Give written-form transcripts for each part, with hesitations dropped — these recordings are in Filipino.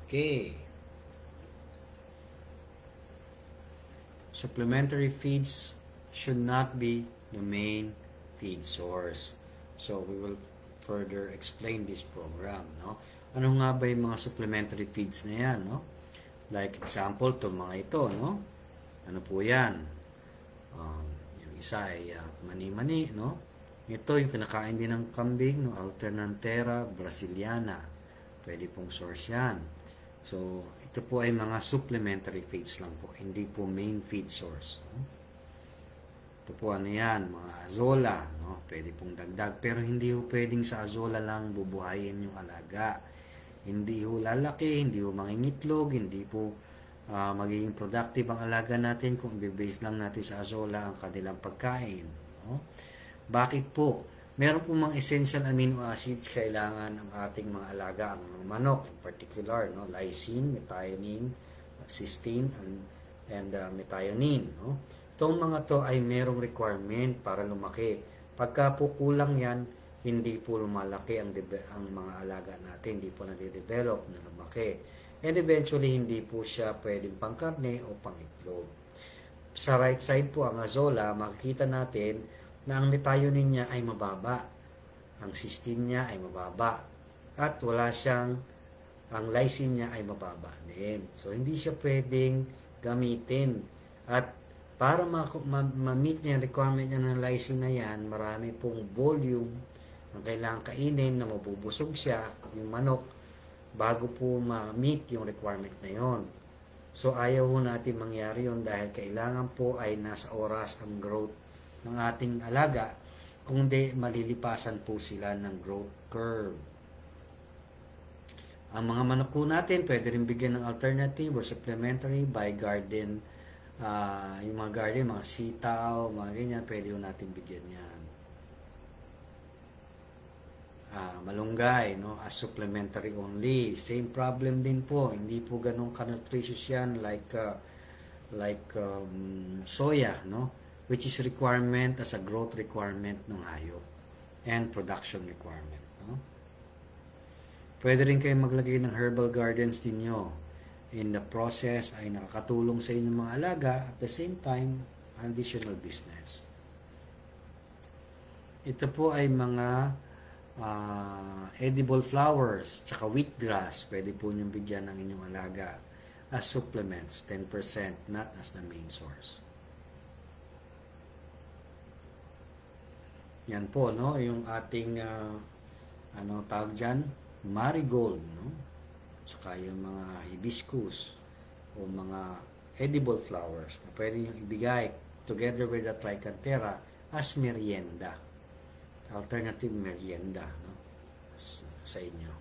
Okay. Supplementary feeds should not be the main feed source. So we will further explain this program, no? Ano nga ba yung mga supplementary feeds na yan, no? Like example, to mga ito, no? Ano po yan? Yung isa ay mani-mani, no? Ito yung kinakain din ng kambing, no? Alternantera brasiliana. Pwede pong source yan. So, ito po ay mga supplementary feeds lang po, hindi po main feed source. No? Ito po ano yan, mga azola, no? Pwede pong dagdag, pero hindi po pwedeng sa azola lang bubuhayin yung alaga. Hindi po lalaki, hindi po mangingitlog, hindi po magiging productive ang alaga natin kung i-base lang natin sa azola ang kanilang pagkain. No? Bakit po? Meron po mga essential amino acids kailangan ng ating mga alaga, ang mga manok in particular, no? Lysine, methionine, cysteine, and methionine. No? Itong mga to ay merong requirement para lumaki. Pagka po kulang yan, hindi po lumalaki ang mga alaga natin, hindi po nade-develop na lumaki. And eventually, hindi po siya pwedeng pangkarne o pangitlog. Sa right side po, ang azola, makikita natin na ang methionine niya ay mababa. Ang cysteine niya ay mababa. At wala siyang, ang lysine niya ay mababa din. So, hindi siya pwedeng gamitin. At para ma-meet niya, requirement niya ng lysine na yan, marami pong volume ang kailangan kainin na mabubusog siya, yung manok, bago po ma-meet yung requirement na yon. So, ayaw po natin mangyari yon dahil kailangan po ay nasa oras ang growth ng ating alaga, kung di malilipasan po sila ng growth curve. Ang mga manok po natin, pwede rin bigyan ng alternative or supplementary by garden, yung mga garden, mga sitaw, mga ganyan, pwede po natin bigyan yan. Malunggay, no, as supplementary only. Same problem din po, hindi po ganun ka-nutritious yan like soya, no? Which is requirement as a growth requirement ng hayop and production requirement. No? Pwede rin kayo maglagay ng herbal gardens ninyo. In the process ay nakakatulong sa inyong mga alaga, at the same time, additional business. Ito po ay mga edible flowers, tsaka wheatgrass. Pwede po niyong bigyan ng inyong alaga as supplements, 10%, not as the main source. Yan po, no, yung ating ano tawag dyan, marigold, no, saka yung mga hibiscus o mga edible flowers na pwede yung ibigay together with the trichantera as merienda, alternative merienda, no, sa inyo.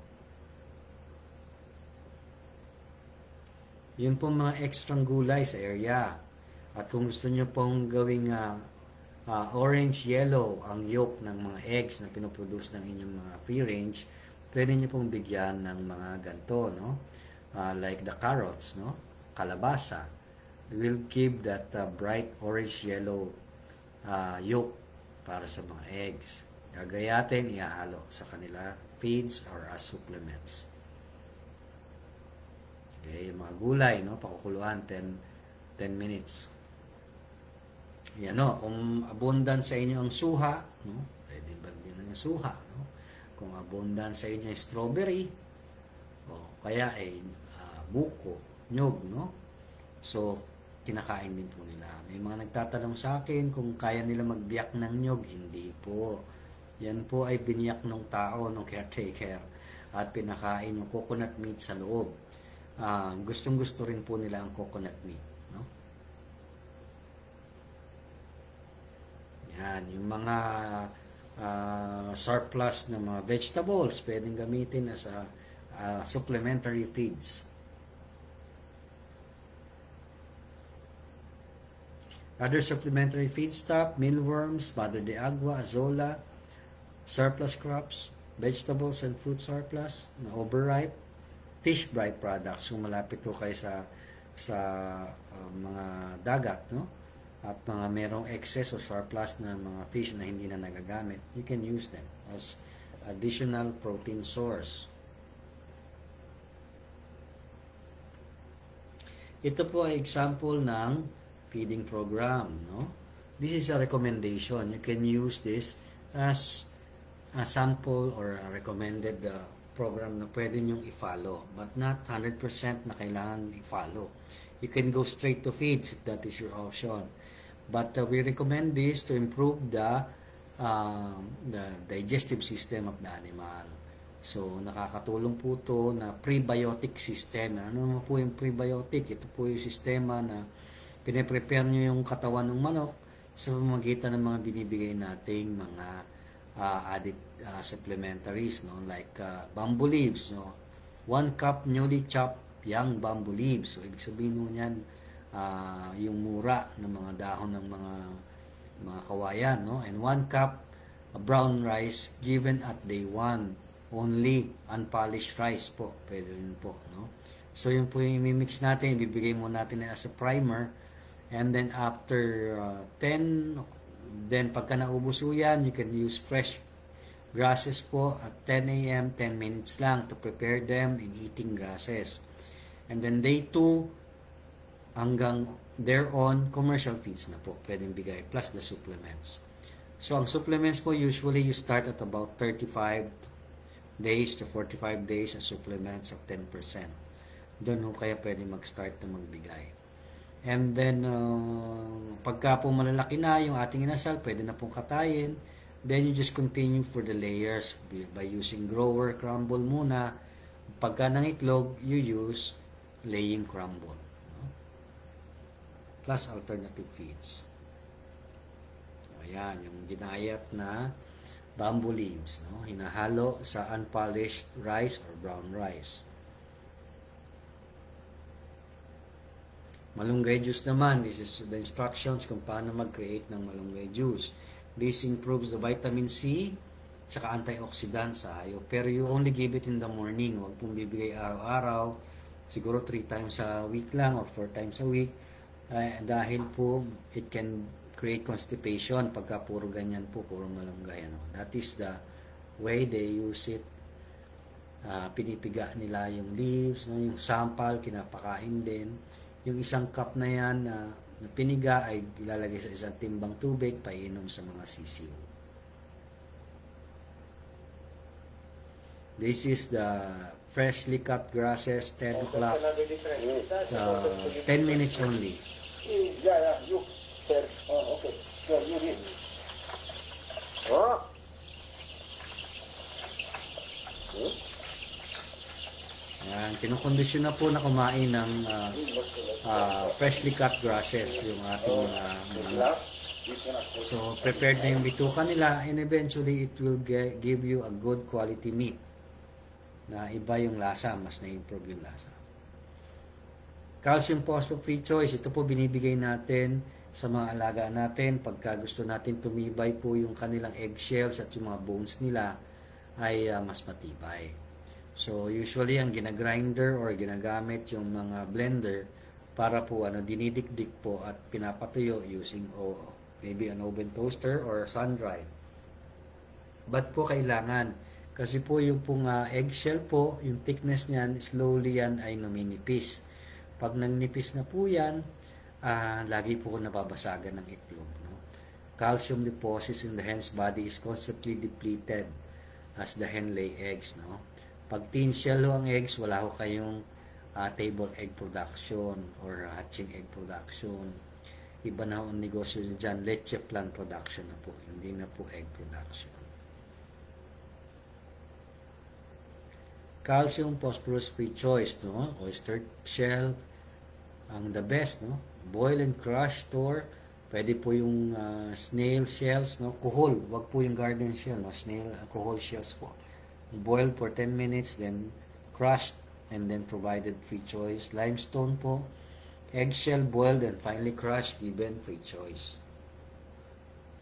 Yun po mga extra gulay sa area. At kung gusto nyo pong gawing orange, yellow ang yolk ng mga eggs na pinoproduce ng inyong mga free range, pwede nyo pong bigyan ng mga ganito, no? Like the carrots, no? Kalabasa. Will give that bright orange, yellow yolk para sa mga eggs. Gagayatin, ihahalo sa kanila feeds or as supplements. Okay, yung mga gulay, no? Pakukuluan 10 minutes. Yan, no? Kung abundant sa inyo ang suha, no? Pwede bagyan ng suha, no? Kung abundant sa inyo ang strawberry, o kaya ay buko, nyog, no? So, kinakain din po nila. May mga nagtatanong sa akin kung kaya nila magbiyak ng nyog. Hindi po. Yan po ay biniyak ng tao, ng caretaker, at pinakain yung coconut meat sa loob. Gustong-gusto rin po nila ang coconut meat. Yan, yung mga surplus na mga vegetables pwedeng gamitin as a supplementary feeds. Other supplementary feedstuff, mealworms, mother de agua, azola, surplus crops, vegetables and fruit surplus na overripe, fish byproducts kung malapit po kayo sa mga dagat, no? At mga merong excess o surplus na mga fish na hindi na nagagamit, you can use them as additional protein source. Ito po ay example ng feeding program, no? This is a recommendation. You can use this as a sample or a recommended program na pwede nyong i-follow, but not 100% na kailangan i-follow. You can go straight to feeds if that is your option. But we recommend this to improve the digestive system of the animal. So, nakakatulong po ito na prebiotic system. Ano naman po yung prebiotic? Ito po yung sistema na pine-prepare nyo yung katawan ng manok sa pamamagitan ng mga binibigay nating mga added supplementaries, no? Like bamboo leaves, no? 1 cup newly chopped young bamboo leaves. So, ibig sabihin mo yan, yung mura ng mga dahon ng mga kawayan, no? And 1 cup brown rice given at day 1. Only unpolished rice po. Pwede rin po, no? So, yun po yung imimix natin. Ibibigay mo natin as a primer. And then, after 10, then pagka naubos yan, you can use fresh grasses po at 10 a.m., 10 minutes lang to prepare them in eating grasses. And then, day 2, hanggang thereon, commercial feeds na po pwedeng bigay, plus the supplements. So, ang supplements po, usually you start at about 35 days to 45 days as supplements of 10%. Doon ho kaya pwede mag-start na magbigay. And then, pagka po malalaki na yung ating inasal, pwede na pong katayin. Then, you just continue for the layers by using grower crumble muna. Pagka ng itlog, you use laying crumble. Plus alternative feeds. So, ayan, yung ginayat na bamboo leaves, no? Hinahalo sa unpolished rice or brown rice. Malunggay juice naman, this is the instructions kung paano mag-create ng malunggay juice. This improves the vitamin C tsaka antioxidant sa hayop. Pero you only give it in the morning. Huwag pong bibigay araw-araw. Siguro 3 times a week lang or 4 times a week. Dahil po, it can create constipation pagka puro ganyan po, puro malunggay. Ano. That is the way they use it. Pinipiga nila yung leaves, no? Yung sampal, kinapakain din. Yung isang cup na yan na piniga ay ilalagay sa isang timbang tubig, painom sa mga sisiw. This is the freshly cut grasses, 10 o'clock, 10 minutes only. Yeah, you, sir. Oh, okay. So, you read. Oh. Yan, kinukondisyon na po na kumain ng freshly cut grasses yung ating so prepared na yung bituka nila and eventually it will give you a good quality meat na iba yung lasa, mas na-improve yung lasa. Calcium phosphate free choice, ito po binibigay natin sa mga alaga natin pagka gusto natin tumibay po yung kanilang eggshells at yung mga bones nila ay mas matibay. So usually ang ginagrinder or ginagamit yung mga blender para po dinidikdik po at pinapatuyo using maybe an oven toaster or sun-dried. But po kailangan kasi po yung pong eggshell po, yung thickness niyan slowly yan ay numinipis. Pag nagnipis na po yan, lagi po nababasagan ng itlog. No? Calcium deposits in the hen's body is constantly depleted as the hen lay eggs. No? Pag tin shell ang eggs, wala ho kayong table egg production or hatching egg production. Iba na ang negosyo nyo dyan, leche plant production na po, hindi na po egg production. Calcium phosphorus free choice, no? Oyster shell ang the best, no? Boil and crush store. Pwede po yung snail shells, no? Kuhol, wag po yung garden shell, no? Snail, kuhol shells po. Boil for 10 minutes, then crushed, and then provided free choice. Limestone po, eggshell boiled and finally crushed, given free choice.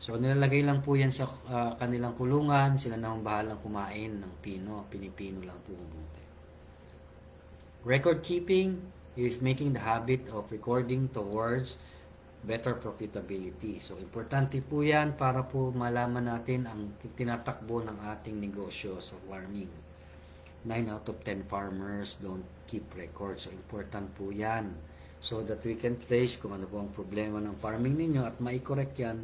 So, nilalagay lang po yan sa kanilang kulungan. Sila na ang bahalang kumain ng pino. Pinipino lang po mabuti. Record keeping is making the habit of recording towards better profitability. So, importante po yan para po malaman natin ang tinatakbo ng ating negosyo sa farming. 9 out of 10 farmers don't keep records. So, important po yan. so that we can trace kung ano po ang problema ng farming ninyo at mai-correct yan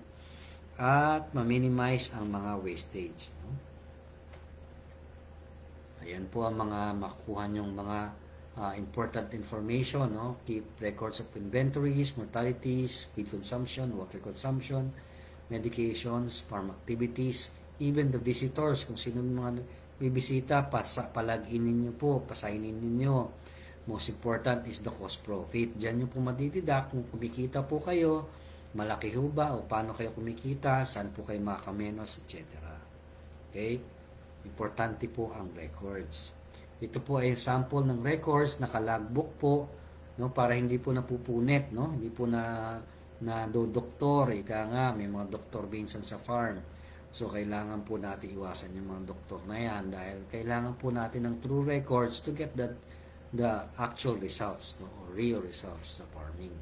at ma-minimize ang mga wastage. No? Ayan po ang mga makukuha nyong mga important information. No? Keep records of inventories, mortalities, feed consumption, water consumption, medications, farm activities, even the visitors, kung sino mga bibisita, palagin ninyo po, pasainin ninyo. Most important is the cost profit. Diyan nyo po madididak kung kumikita po kayo, malaki ho ba o paano kayo kumikita, saan po kayo makakamenos, etc. Okay? Importante po ang records. Ito po ay sample ng records, naka-logbook po, no, para hindi po napupunit, no? Hindi po na doktor, ika nga, may mga doktor minsan sa farm. So, kailangan po natin iwasan yung mga doktor na yan dahil kailangan po natin ng true records to get the actual results, no, or real results sa farming.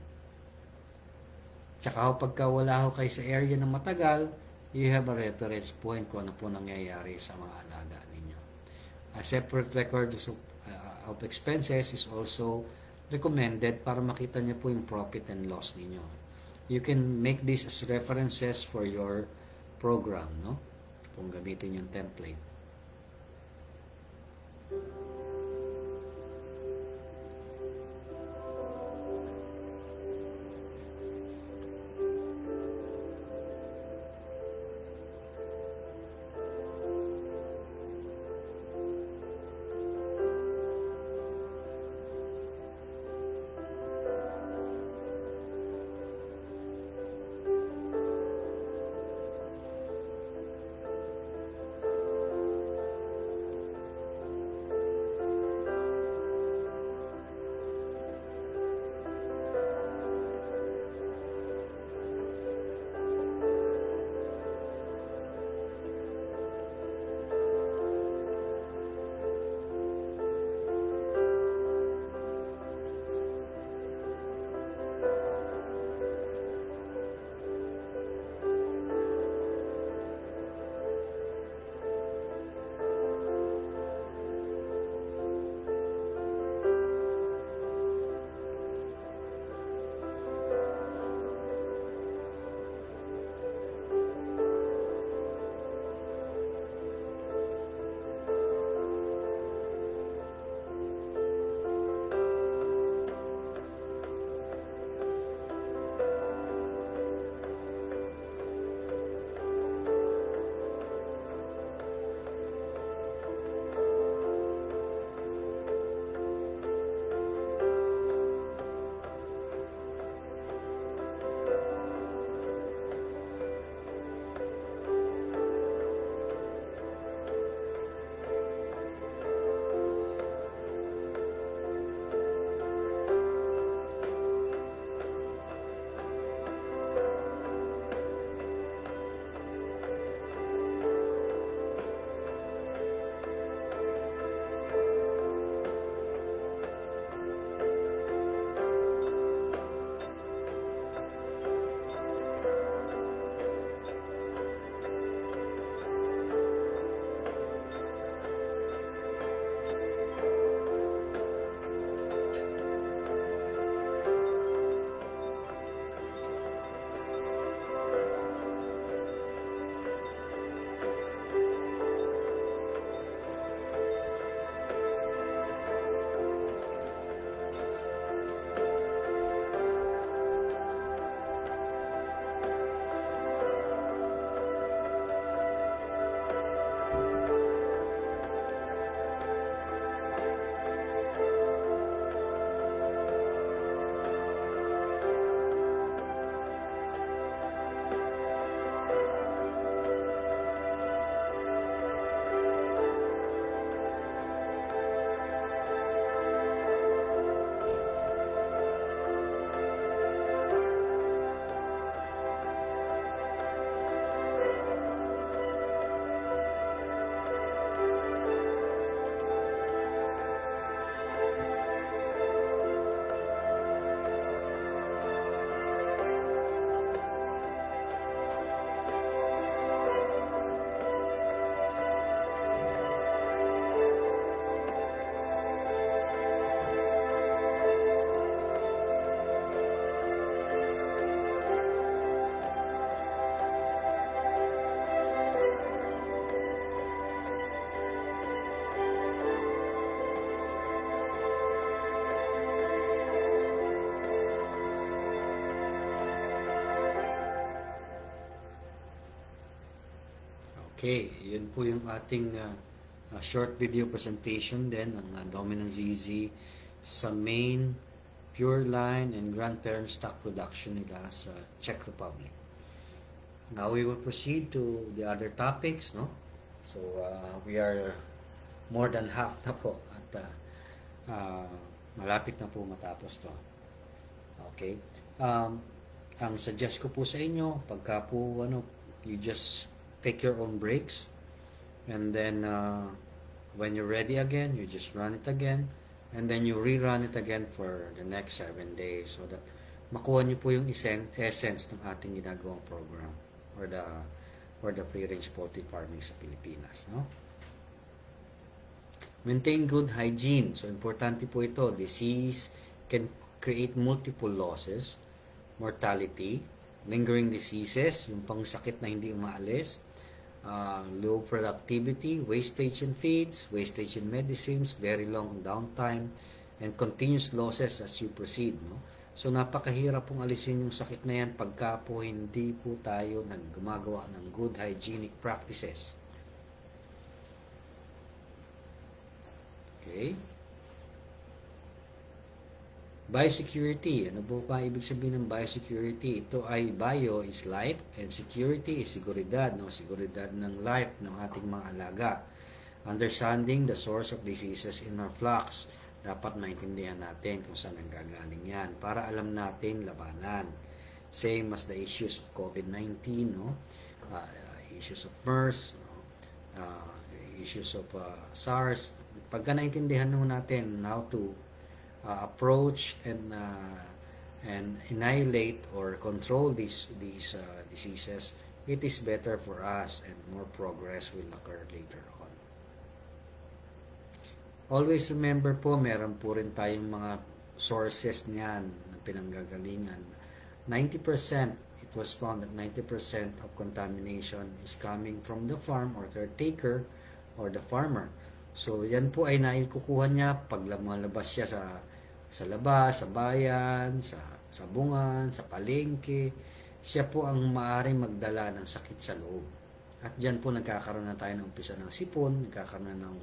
Tsaka pagka wala ho kayo sa area na matagal, you have a reference point kung ano po nangyayari sa mga alaga ninyo. A separate record of expenses is also recommended para makita niyo po yung profit and loss ninyo. You can make this as references for your program, no? Kung gamitin yung template. Okay, yun po yung ating short video presentation din ng Dominant ZZ sa main pure line and grandparent stock production nila sa Czech Republic. Now we will proceed to the other topics, no? So we are more than half na po at malapit na po matapos to. Okay? Ang suggest ko po sa inyo, pagka po you just take your own breaks, and then when you're ready again, you just run it again, and then you rerun it again for the next 7 days so that makuha nyo po yung essence ng ating ginagawang program or the free-range poultry farming sa Pilipinas, no? Maintain good hygiene. So importante po ito. Disease can create multiple losses, mortality, lingering diseases, yung pangsakit na hindi umaalis, low productivity, wastage in feeds, wastage in medicines, very long downtime, and continuous losses as you proceed. No? So napakahirap pong alisin yung sakit na yan pagka po hindi po tayo gumagawa ng good hygienic practices. Okay? Biosecurity. Ano po ba ibig sabihin ng biosecurity? Ito ay bio is life and security is seguridad. No? Seguridad ng life ng ating mga alaga. Understanding the source of diseases in our flocks. Dapat maintindihan natin kung saan nanggagaling yan para alam natin labanan. Same as the issues of COVID-19, no? Issues of MERS, issues of SARS. Pagka naintindihan natin how to approach and annihilate or control these diseases, it is better for us and more progress will occur later on. Always remember po, meron po rin tayong mga sources niyan na pinanggagalingan. 90%, it was found that 90% of contamination is coming from the farm or caretaker or the farmer. So, yan po ay naikukuha niya pag lumalabas siya sa labas, sa bayan, sa bungan, sa palengke. Siya po ang maaaring magdala ng sakit sa loob. At dyan po nagkakaroon na tayo ng umpisa ng sipon, nagkakaroon na ng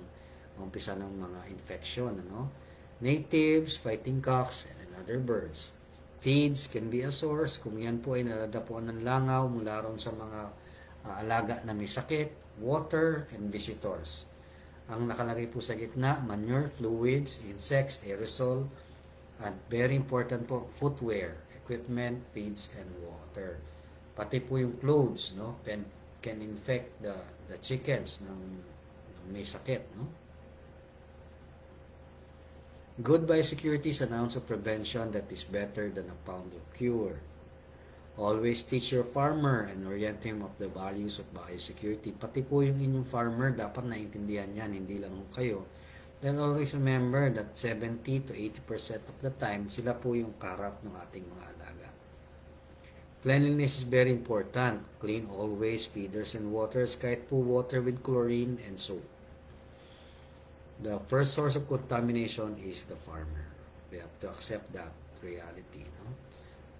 umpisa ng mga infection. Natives, fighting cocks, and other birds. Feeds can be a source. Kung yan po ay nadadapuan ng langaw mula ron sa mga alaga na may sakit, water, and visitors. Ang nakalagay po sa gitna, manure, fluids, insects, aerosol, and very important po, footwear, equipment, feeds, and water. Pati po yung clothes, no, can infect the chickens ng may sakit, no? Good biosecurity is an ounce of prevention that is better than a pound of cure. Always teach your farmer and orient him of the values of biosecurity. Pati po yung inyong farmer, dapat naintindihan yan, hindi lang kayo. Then always remember that 70 to 80% of the time, sila po yung karap ng ating mga alaga. Cleanliness is very important. Clean always feeders and waters, kahit po water with chlorine and soap. The first source of contamination is the farmer. We have to accept that reality. No?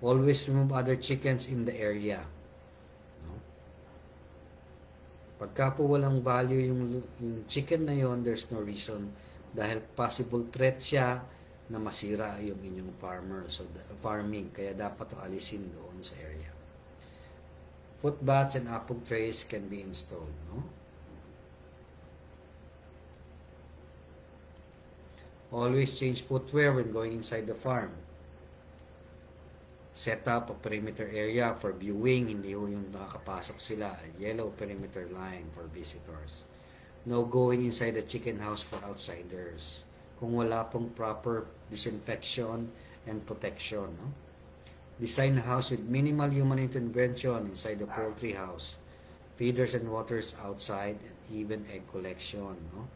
Always remove other chickens in the area. No? Pagka po walang value yung chicken na yon, there's no reason dahil possible threat siya na masira yung inyong farming. Kaya dapat alisin doon sa area. Foot baths and apple trays can be installed. No? Always change footwear when going inside the farm. Set up a perimeter area for viewing, hindi yung nakakapasok sila. A yellow perimeter line for visitors. No going inside the chicken house for outsiders. Kung wala pong proper disinfection and protection. No? Design a house with minimal human intervention inside the poultry house. Feeders and waters outside, and even egg collection. No?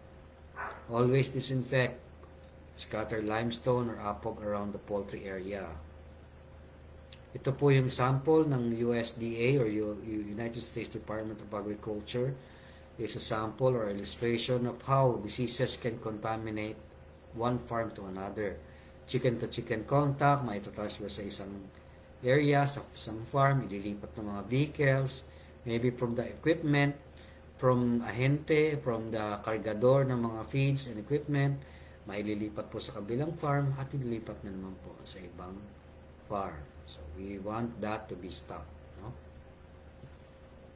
Always disinfect. Scatter limestone or apog around the poultry area. Ito po yung sample ng USDA or United States Department of Agriculture. Is a sample or illustration of how diseases can contaminate one farm to another. Chicken-to-chicken contact, maitotransfer sa isang area, sa isang farm, ililipat ng mga vehicles, maybe from the equipment, from ahente, from the kargador ng mga feeds and equipment, maililipat po sa kabilang farm at ililipat na naman po sa ibang farm. So, we want that to be stopped. No?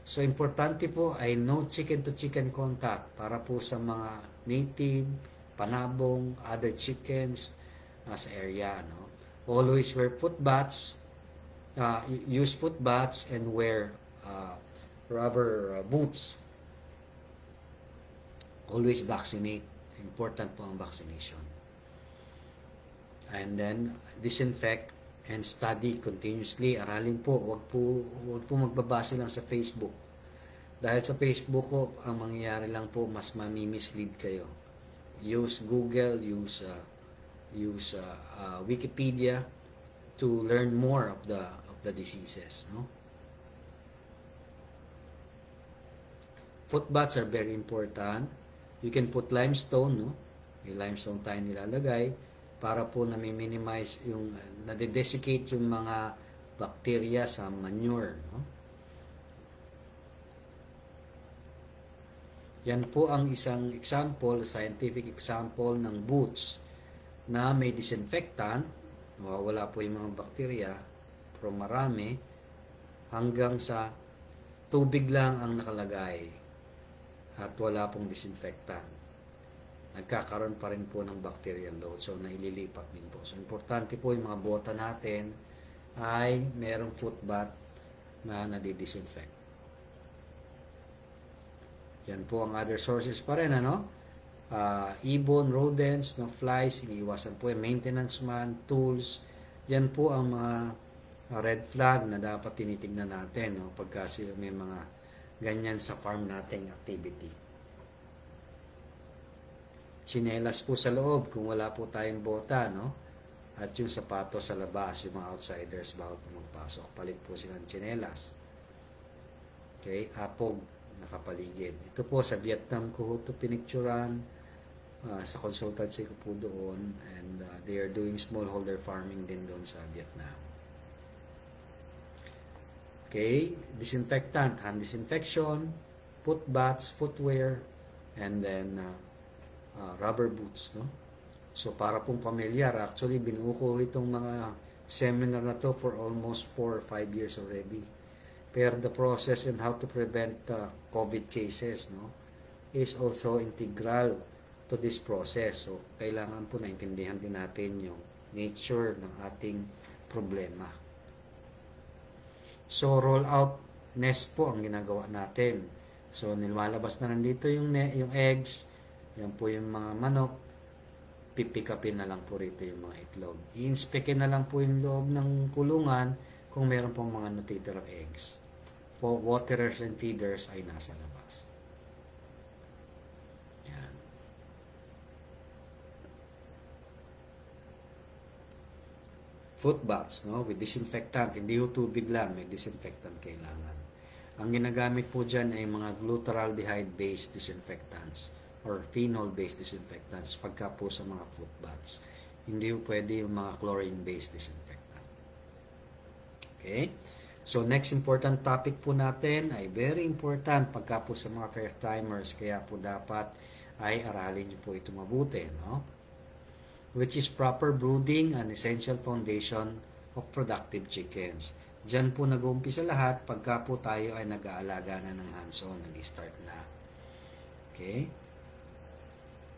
So, importante po ay no chicken-to-chicken contact para po sa mga native, panabong, other chickens sa area. No? Always wear foot baths, use foot baths and wear rubber boots. Always vaccinate. Important po ang vaccination. And then, disinfect and study continuously. Aralin po. Huwag po magbabase lang sa Facebook. Dahil sa Facebook ko, ang mangyayari lang po, mas mamimislead kayo. Use Google, use Wikipedia to learn more of the diseases. No? Foot baths are very important. You can put limestone, no? May limestone tayo nilalagay para po na-minimize yung nade-desiccate yung mga bacteria sa manure, no? Yan po ang isang example, scientific example ng boots na may disinfectant, nawawala po yung mga bacteria from marami hanggang sa tubig lang ang nakalagay at wala pong disinfectant. Nagkakaroon pa rin po ng bacterial load. So, naililipat din po. So, importante po yung mga bota natin ay merong foot bath na nadidisinfect. Yan po ang other sources pa rin, ano? Ibon, rodents, no, flies, iniiwasan po yung maintenance man, tools. Yan po ang mga red flag na dapat tinitignan natin, no? Pagka may mga ganyan sa farm nating activity. Tsinelas po sa loob kung wala po tayong bota, no? At yung sapatos sa labas, yung mga outsiders bawal po magpasok. Palit po silang tsinelas. Okay, apog nakapaligid. Ito po sa Vietnam ko ito pinicturan, sa consultancy ko po doon, and they are doing smallholder farming din doon sa Vietnam. Okay, disinfectant, hand disinfection, foot baths, footwear, and then rubber boots, no? So, para pong pamilyar, actually, binuo ko itong mga seminar na to for almost 4 or 5 years already. Pero the process and how to prevent COVID cases, no, is also integral to this process. So, kailangan po naintindihan din natin yung nature ng ating problema. So, roll out nest po ang ginagawa natin. So, nilalabas na nandito yung eggs, yan po yung mga manok, pipikapin na lang po rito yung mga itlog. I-inspectin na lang po yung loob ng kulungan kung meron pong mga natitirang eggs. For waterers and feeders ay nasa labas. Yan. Foot baths, no? With disinfectant. Hindi ho tubig lang, may disinfectant kailangan. Ang ginagamit po dyan ay mga glutaraldehyde-based disinfectants or phenol-based disinfectants pagka po sa mga foot baths. Hindi po pwede yung mga chlorine-based disinfectant. Okay? So, next important topic po natin ay very important pagka po sa mga first timers, kaya po dapat ay aralin nyo po ito mabuti, no? Which is proper brooding, an essential foundation of productive chickens. Diyan po nag-uumpisa lahat pagka po tayo ay nag-aalaga na ng hands-on, nag-start na. Okay?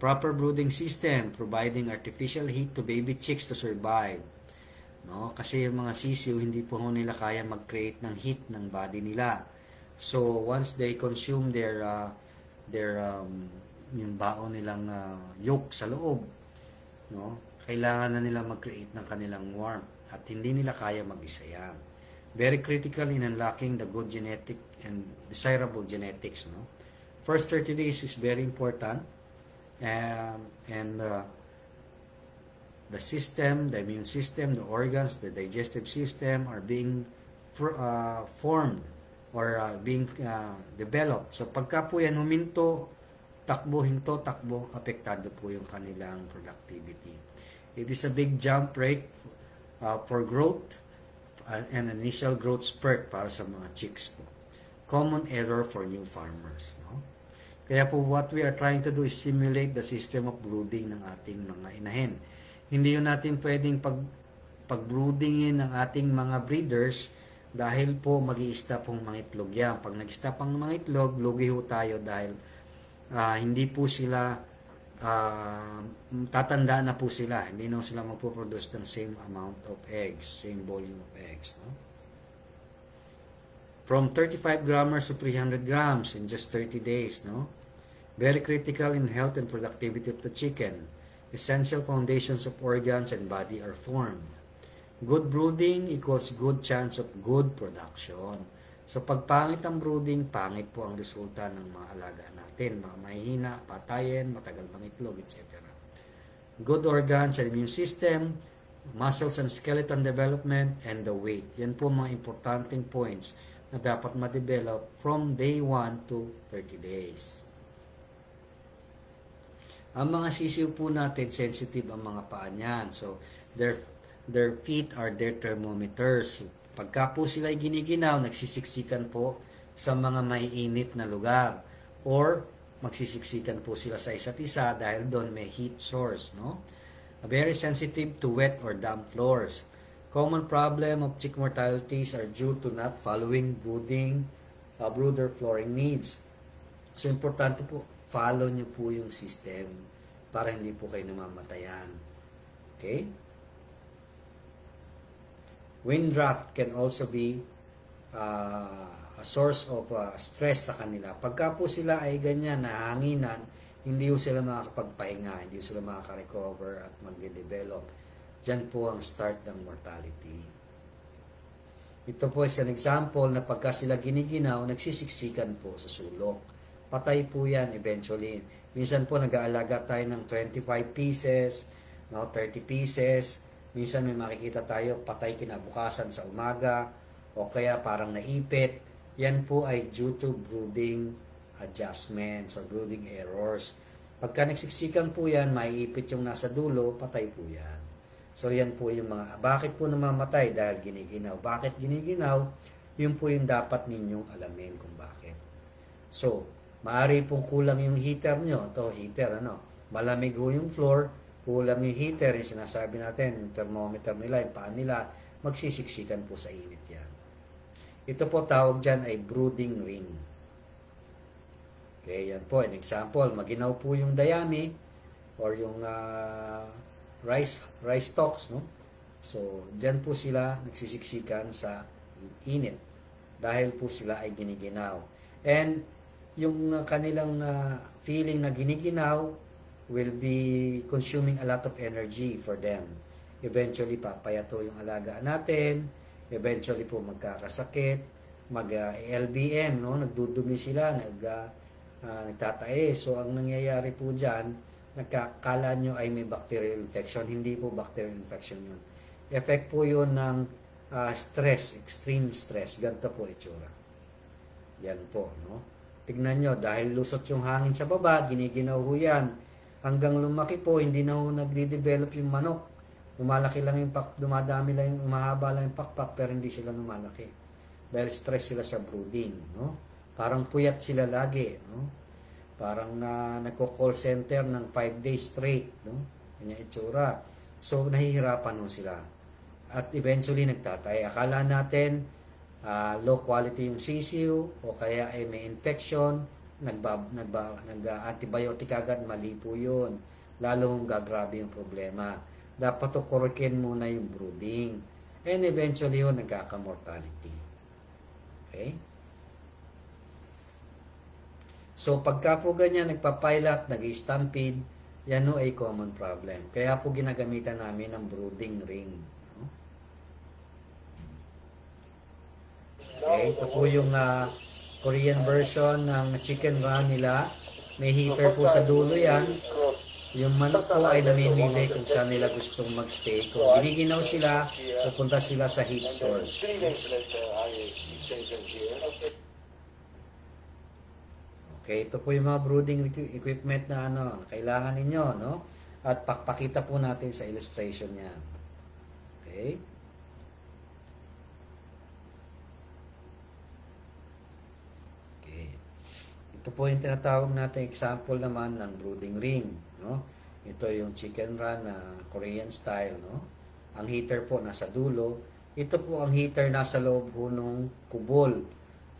Proper brooding system, providing artificial heat to baby chicks to survive. No? Kasi yung mga sisiw, hindi po nila kaya mag-create ng heat ng body nila. So, once they consume their yung baon nilang yolk sa loob, no? Kailangan na nila mag-create ng kanilang warmth at hindi nila kaya mag-isa yan. Very critical in unlocking the good genetic and desirable genetics, no? First 30 days is very important, and the system, the immune system, the organs, the digestive system are being formed or being developed. So pagka po yan huminto, takbo, hinto, takbo, apektado po yung kanilang productivity. It is a big jump rate for growth and initial growth spurt para sa mga chicks po. Common error for new farmers, no? Kaya po what we are trying to do is simulate the system of brooding ng ating mga inahin. Hindi yun natin pwedeng pag-broodingin ng ating mga breeders dahil po mag-i-stop ang mga itlog yan. Pag nag-stop ang mga itlog, lugi ho tayo dahil hindi po sila tatanda na po sila. Hindi na sila magpo-produce ng same amount of eggs, same volume of eggs. No? From 35 grammars to 300 grams in just 30 days. No? Very critical in health and productivity of the chicken. Essential foundations of organs and body are formed. Good brooding equals good chance of good production. So pag pangit ang brooding, pangit po ang resulta ng mga alaga natin. Mga mahihina, patayin, matagal mangitlog, etc. Good organs and immune system, muscles and skeleton development, and the weight. Yan po mga importanteng points na dapat ma-develop from day 1 to 30 days. Ang mga sisiw po natin, sensitive ang mga paa niyan. So, their feet are their thermometers. Pagka po sila giniginaw, nagsisiksikan po sa mga maiinit na lugar. Or, magsisiksikan po sila sa isa't isa dahil doon may heat source. No? Very sensitive to wet or damp floors. Common problem of chick mortalities are due to not following brooder flooring needs. So, importante po, follow nyo po yung system para hindi po kayo namamatayan. Okay? Wind draft can also be a source of stress sa kanila. Pagka po sila ay ganyan, nahanginan, hindi po sila makakapagpahinga, hindi po sila makaka-recover at mag-develop. Diyan po ang start ng mortality. Ito po is an example na pagka sila giniginaw, nagsisiksikan po sa sulok. Patay po yan eventually. Minsan po nag-aalaga tayo ng 25 pieces, 30 pieces. Minsan may makikita tayo patay kinabukasan sa umaga o kaya parang naipit. Yan po ay due to brooding adjustments or brooding errors. Pagka nagsiksikan po yan, maiipit yung nasa dulo, patay po yan. So yan po yung mga, bakit po namamatay? Dahil giniginaw. Bakit giniginaw? Yun po yung dapat ninyong alamin kung bakit. So, maaari pong kulang yung heater nyo. Ito, heater, malamig ho yung floor, kulang yung heater, yung sinasabi natin, yung thermometer nila, yung paan nila, magsisiksikan po sa init yan. Ito po tawag dyan ay brooding ring. Okay, yan po, an example, maginaw po yung dayami or yung rice stalks, no? So, dyan po sila nagsisiksikan sa init dahil po sila ay giniginaw. And yung kanilang feeling na giniginaw will be consuming a lot of energy for them. Eventually, papayato yung alaga natin. Eventually po magkakasakit, mag-LBM, no? Nagdudumi sila, nagtatae. So, ang nangyayari po dyan, nagkakala nyo ay may bacterial infection. Hindi po bacterial infection yun. Effect po yun ng stress, extreme stress. Ganito po itsura. Yan po, no? Tignan nyo, dahil lusot yung hangin sa baba, giniginaw ho yan. Hanggang lumaki po, hindi na ho nagde-develop yung manok. Lumalaki lang yung dumadami lang yung, umahaba lang yung pakpak, pero hindi sila lumalaki. Dahil stress sila sa brooding, no? Parang puyat sila lagi, no? Parang nagko-call center ng 5 days straight, no? Kanya itsura. So, nahihirapan ho sila. At eventually, nagtatay. Akala natin, low quality yung sisiw, o kaya ay may infection, nag-antibiotic agad, mali po yun. Lalo hong gagrabe yung problema. Dapat to korokin muna yung brooding. And eventually yun, nagkaka-mortality. Okay? So, pagka po ganyan, nagpapilot, nag-stampede, yan ho ay common problem. Kaya po ginagamitan namin ng brooding ring. No? Okay, ito po yung Korean version ng chicken run nila. May heater po sa dulo yan. Yung manok po ay namimili kung saan nila gustong magstay. Kung giniginaw sila, pupunta sila sa heat source. Okay, ito po yung mga brooding equipment na kailangan ninyo, no? At pakita po natin sa illustration niya. Okay? Okay. Ito po yung tinatawag natin example naman ng brooding ring, no? Ito yung chicken run na Korean style, no? Ang heater po nasa dulo. Ito po ang heater nasa loob po nung kubol.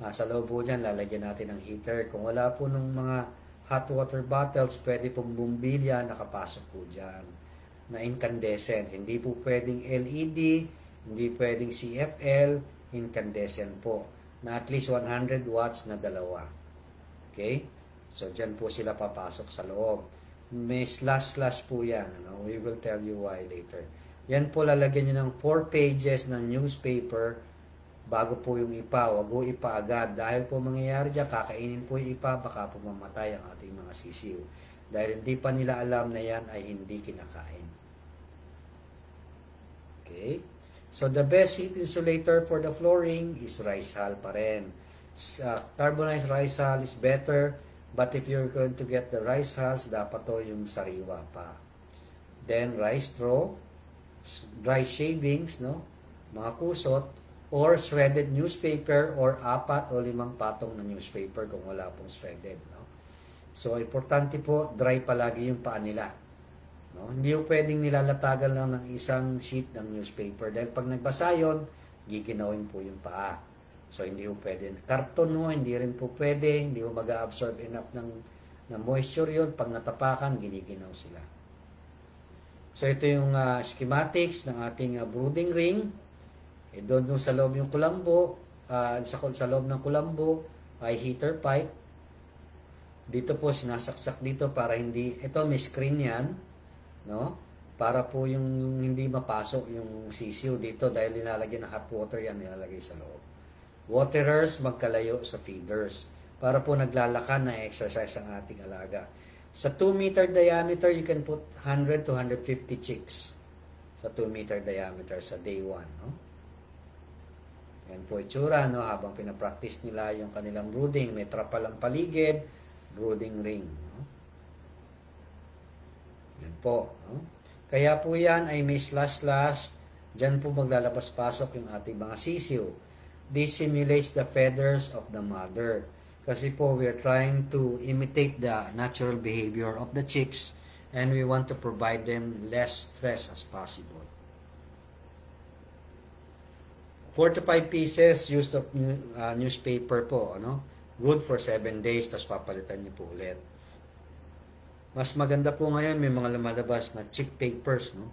Sa loob po dyan, lalagyan natin ng heater. Kung wala po nung mga hot water bottles, pwede pong bumbilya, nakapasok po dyan, na incandescent. Hindi po pwedeng LED, hindi pwedeng CFL, incandescent po, na at least 100 watts na dalawa. Okay? So, dyan po sila papasok sa loob. May slash po yan. Ano? We will tell you why later. Yan po, lalagyan nyo ng 4 pages ng newspaper bago po yung ipa. Wag po ipa agad. Dahil po mangyayari dyan, kakainin po yung ipa, baka po mamatay ang ating mga sisiw. Dahil hindi pa nila alam na yan ay hindi kinakain. Okay? So, the best heat insulator for the flooring is rice hull pa rin. Carbonized rice hull is better, but if you're going to get the rice hulls, dapat to yung sariwa pa. Then, rice straw, dry shavings, no? Mga kusot, or shredded newspaper, or 4 o 5 patong na newspaper kung wala pong shredded, no? So, importante po, dry palagi yung paa nila. No? Hindi po pwedeng nilalatagan lang ng isang sheet ng newspaper dahil pag nagbasa yun, giginawin po yung paa. So, hindi po pwede. Karton mo, hindi rin po pwede. Hindi po mag-absorb enough ng moisture yun. Pag natapakan, giniginaw sila. So, ito yung schematics ng ating brooding ring. Doon sa loob yung kulambo, sa loob ng kulambo ay heater pipe. Dito po, sinasaksak dito para hindi, ito may screen yan, no? Para po yung hindi mapasok yung sisiw dito dahil nilalagyan ng hot water yan, nilalagay sa loob. Waterers, magkalayo sa feeders. Para po naglalakan na exercise ang ating alaga. Sa 2 meter diameter, you can put 100 to 150 chicks. Sa 2 meter diameter sa day 1. No? Yan po itsura, no? Habang pinapractice nila yung kanilang brooding. May trapal ang paligid, brooding ring. No? Yan po. No? Kaya po yan ay may slash. Diyan po maglalabas-pasok yung ating mga sisiw. This simulates the feathers of the mother. Kasi po, we are trying to imitate the natural behavior of the chicks and we want to provide them less stress as possible. 4 to 5 pieces used of newspaper po. Ano? Good for 7 days, tapos papalitan niyo po ulit. Mas maganda po ngayon, may mga lumalabas na chick papers. No?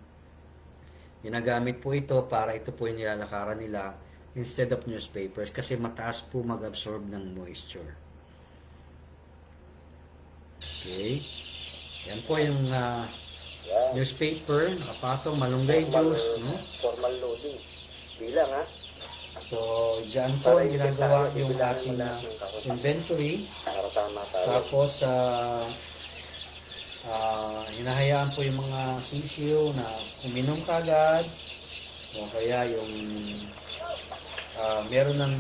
Ginagamit po ito para ito po yung nilalakaran nila instead of newspapers kasi mataas po mag-absorb ng moisture. Okay. Yan po yung newspaper, nakapatong, malunggay juice. No? Formal loading. Bilang ha? So, dyan po ay ginagawa yung ating inventory. Tapos, hinahayaan po yung mga sisiyo na uminom kagad o kaya yung meron ng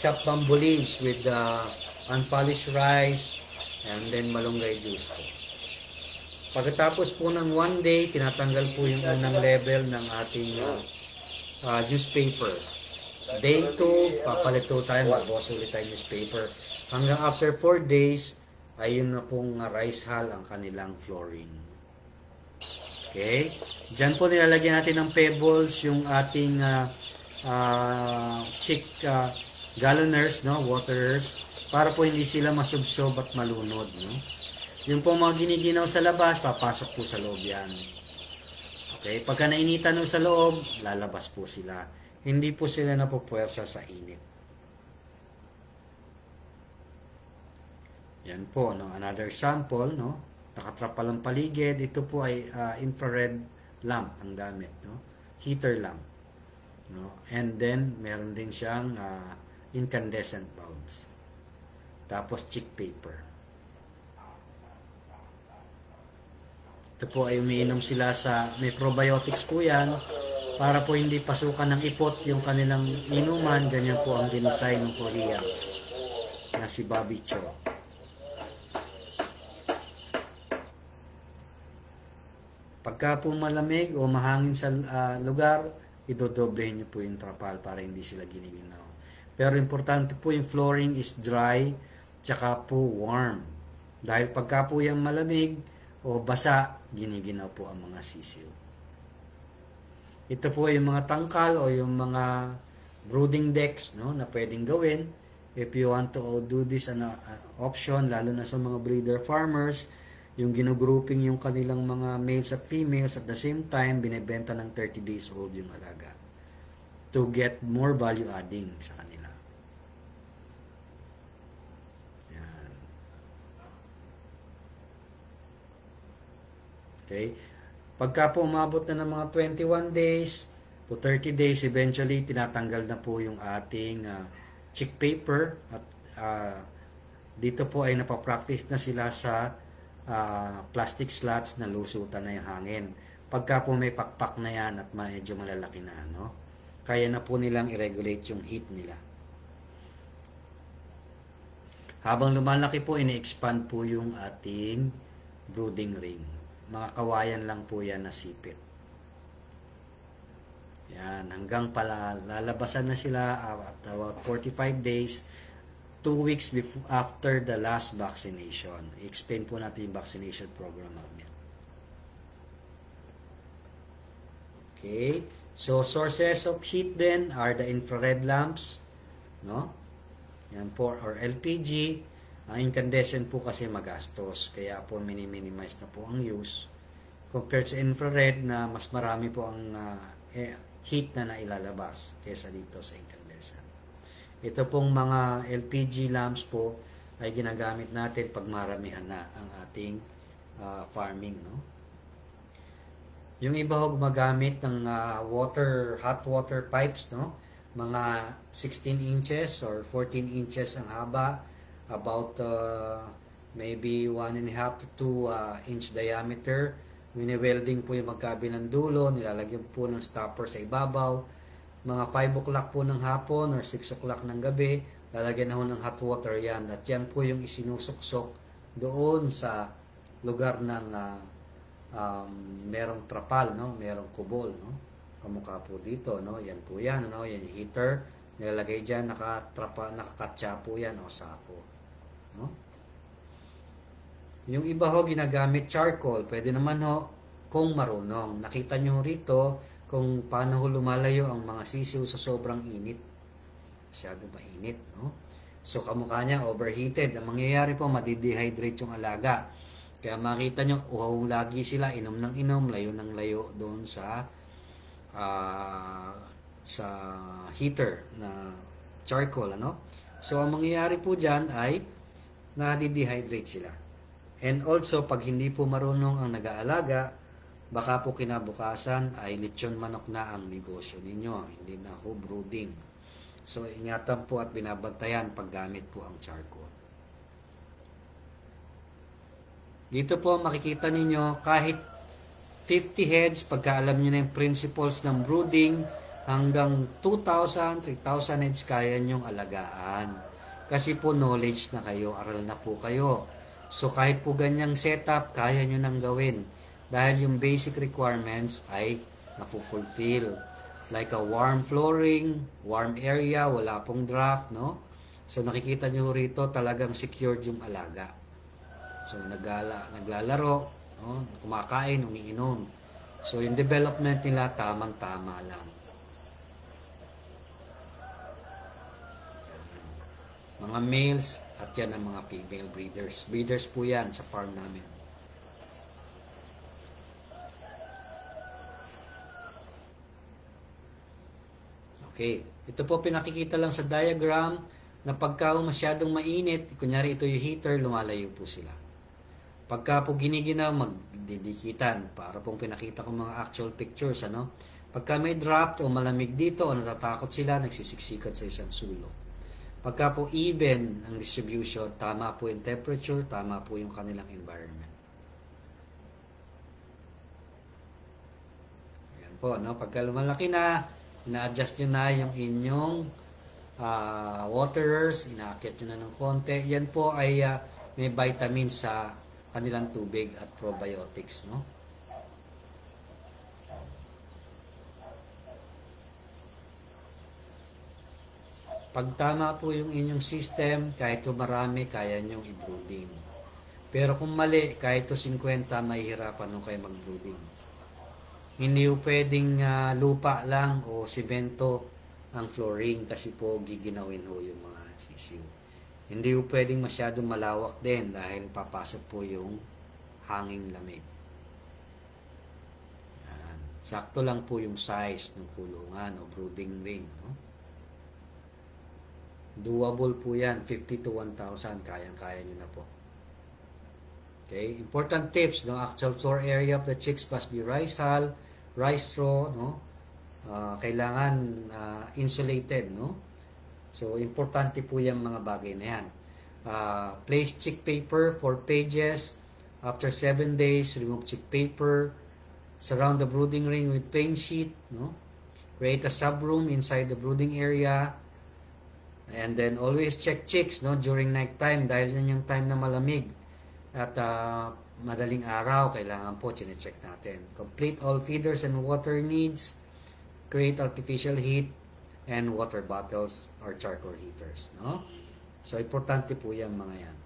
chopped bamboo leaves with unpolished rice and then malunggay juice po. Pagkatapos po ng 1 day, tinatanggal po yung unang level ng ating newspaper. Day 2, papalit po tayo, magbukas ulit tayo newspaper. Hanggang after 4 days, ayun na pong rice hull ang kanilang flooring. Okay? Diyan po nilalagyan natin ng pebbles yung ating chick galloners, no, waterers, para po hindi sila masubsob at malunod, no. Yung po mga giniginaw sa labas, papasok po sa loob yan. Okay, pagka nainitan sa loob, lalabas po sila. Hindi po sila napupuwersa sa init. Yan po, no, another sample, no. Nakatrapal ang paligid. Ito po ay infrared lamp ang gamit, no, heater lamp. No? And then, meron din siyang incandescent bulbs. Tapos, chick paper. Ito po ay umiinom sila may probiotics po yan para po hindi pasukan ng ipot yung kanilang inuman. Ganyan po ang dinesign ng Korea na si Bobby Cho. Pagka po malamig o mahangin sa lugar, idodoblehin nyo po yung trapal para hindi sila giniginaw. Pero importante po yung flooring is dry, tsaka po warm. Dahil pagka po yung malamig o basa, giniginaw po ang mga sisiw. Ito po yung mga tangkal o yung mga brooding decks, no, na pwedeng gawin if you want to do this option, lalo na sa mga breeder farmers, yung ginugrouping yung kanilang mga males at females at the same time, binebenta ng 30 days old yung alaga to get more value adding sa kanila. Yan. Okay? Pagka po umabot na ng mga 21 days to 30 days, eventually tinatanggal na po yung ating chick paper at dito po ay napapractice na sila sa plastic slats na lusutan na yung hangin. Pagka po may pakpak na yan at medyo malalaki na, no? Kaya na po nilang i-regulate yung heat nila. Habang lumalaki po, ini-expand po yung ating brooding ring. Mga kawayan lang po yan na sipit. Yan, hanggang pala lalabasan na sila at about 45 days, 2 weeks after the last vaccination. I-explain po natin yung vaccination program namin. Okay, so sources of heat then are the infrared lamps, no? Yan po, or LPG. Ang incandescent po kasi magastos, kaya po minimize na po ang use. Compared sa infrared na mas marami po ang heat na nailalabas kaysa dito sa incandescent. Ito pong mga LPG lamps po ay ginagamit natin pag maramihan na ang ating farming, no? Yung iba ho gumagamit ng hot water pipes, no? Mga 16 inches or 14 inches ang haba, about maybe 1.5 to 2 inch diameter. Wini-welding po yung magkabilang dulo, nilalagyan po ng stopper sa ibabaw. Mga 5 o'clock po ng hapon or 6 o'clock ng gabi, lalagyan na ho ng hot water yan. At yan po yung isinusuksok doon sa lugar ng merong trapal, no? Merong kubol, no? Kamukha po dito, no? Yan po yan, no? Yan yung heater. Nilalagay dyan, nakakatsa po yan o sako, no? Yung iba ho ginagamit charcoal. Pwede naman ho kung marunong. Nakita nyo rito kung paano ho lumalayo ang mga sisiw sa sobrang init. Masyado mainit, no? So kamukha niya overheated. Ang mangyayari po, madidehydrate yung alaga. Kaya makita nyo, uhaw lagi sila, inom ng inom, layo ng layo doon sa heater na charcoal, ano? So ang mangyayari po dyan ay nadidehydrate sila. And also, pag hindi po marunong ang nag-aalaga, baka po kinabukasan ay lechon manok na ang negosyo ninyo, hindi na ho brooding. So, ingatan po at binabantayan paggamit po ang charcoal. Dito po makikita ninyo, kahit 50 heads, pagka alam nyo na yung principles ng brooding, hanggang 2,000, 3,000 heads kaya nyong alagaan. Kasi po knowledge na kayo, aral na po kayo. So kahit po ganyang setup, kaya nyo nang gawin. Dahil yung basic requirements ay napufulfill. Like a warm flooring, warm area, wala pong draft, no? So nakikita nyo rito, talagang secured yung alaga. So naglalaro, no? Kumakain, umiinom. So yung development nila, tamang-tama lang. Mga males, at yan ang mga female breeders. Breeders po yan sa farm namin. Okay. Ito po pinakikita lang sa diagram na pagka masyadong mainit, kunyari ito yung heater, lumalayo po sila. Pagka po giniginaw, magdidikitan. Para pong pinakita ko mga actual pictures, ano? Pagka may drop o malamig dito o natatakot sila, nagsisiksikat sa isang sulok. Pagka po even ang distribution, tama po yung temperature, tama po yung kanilang environment. Ayan po, no? Pagka lumalaki na, ina-adjust nyo na yung inyong waterers, inaakit nyo na ng konti. Yan po ay may vitamins sa kanilang tubig at probiotics, no? Pag tama po yung inyong system, kahit ito marami, kaya nyong i-brooding. Pero kung mali, kahit ito 50, mahihirapan nung kayo mag-brooding. Hindi po pwedeng lupa lang o simento ang flooring kasi po giginawin ho yung mga sisiw. Hindi po pwedeng masyadong malawak din dahil papasok po yung hanging lamig. Yan. Sakto lang po yung size ng kulungan o brooding ring. No? Doable po yan, 50 to 1,000, kayang-kaya nyo na po. Okay, important tips, no? Actual floor area of the chicks must be rice hull, rice straw, no? Kailangan insulated, no? So, importante po yung mga bagay na yan. Place chick paper 4 pages. After 7 days, remove chick paper. Surround the brooding ring with paint sheet, no? Create a subroom inside the brooding area. And then, always check chicks, no? During night time, dahil yun yung time na malamig. At madaling araw, kailangan po chinecheck natin. Complete all feeders and water needs. Create artificial heat and water bottles or charcoal heaters. No? So, importante po yan mga yan.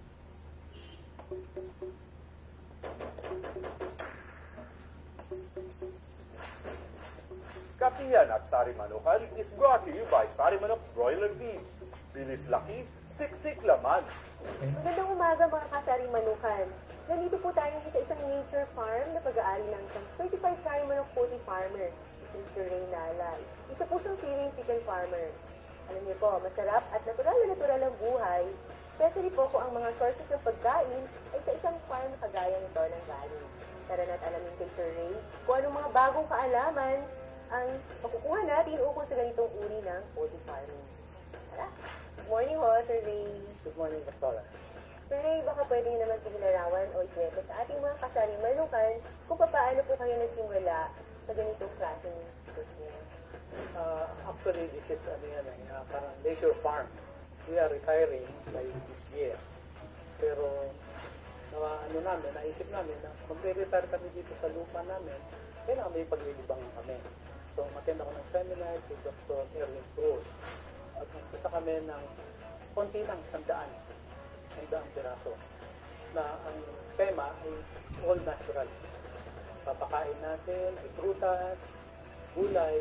Kapiyan at Sari Manukan is brought to you by Sari Manok Broiler Feeds. Bilis laki, siksik laman. Magandang umaga mga kasari manukan. Nandito po tayo sa isang nature farm na pag-aari ng isang certified Sari Manok poultry farmer, Mr. Ray Nalay. Isa po siyang feeding chicken farmer. Alam niyo po, masarap at natural ang buhay. Especially po kung ang mga sources ng pagkain ay sa isang farm kagaya nito ng Valley. Tara na't alamin kay Sir Ray kung anong mga bagong kaalaman ang makukuha natin ukol sa ganitong uri ng poultry farming. Tara! Good morning ho, Sir Ray. Good morning, Pastora. Sir Ray, baka pwede nyo naman pinilarawan o ikwento sa ating mga kasari manukan kung paano po kayo nagsimula sa ganitong klaseng business. Actually, this is parang nature farm. We are retiring by this year. Pero, naisip namin na magre-retire kami dito sa lupa namin, kailangan may paglilibangan kami. So, attend ako ng seminar kay Dr. Erwin Cruz. At nagpasa kami ng konti lang, 100 piraso. Na ang tema ay all natural. Papakain natin ay prutas, gulay,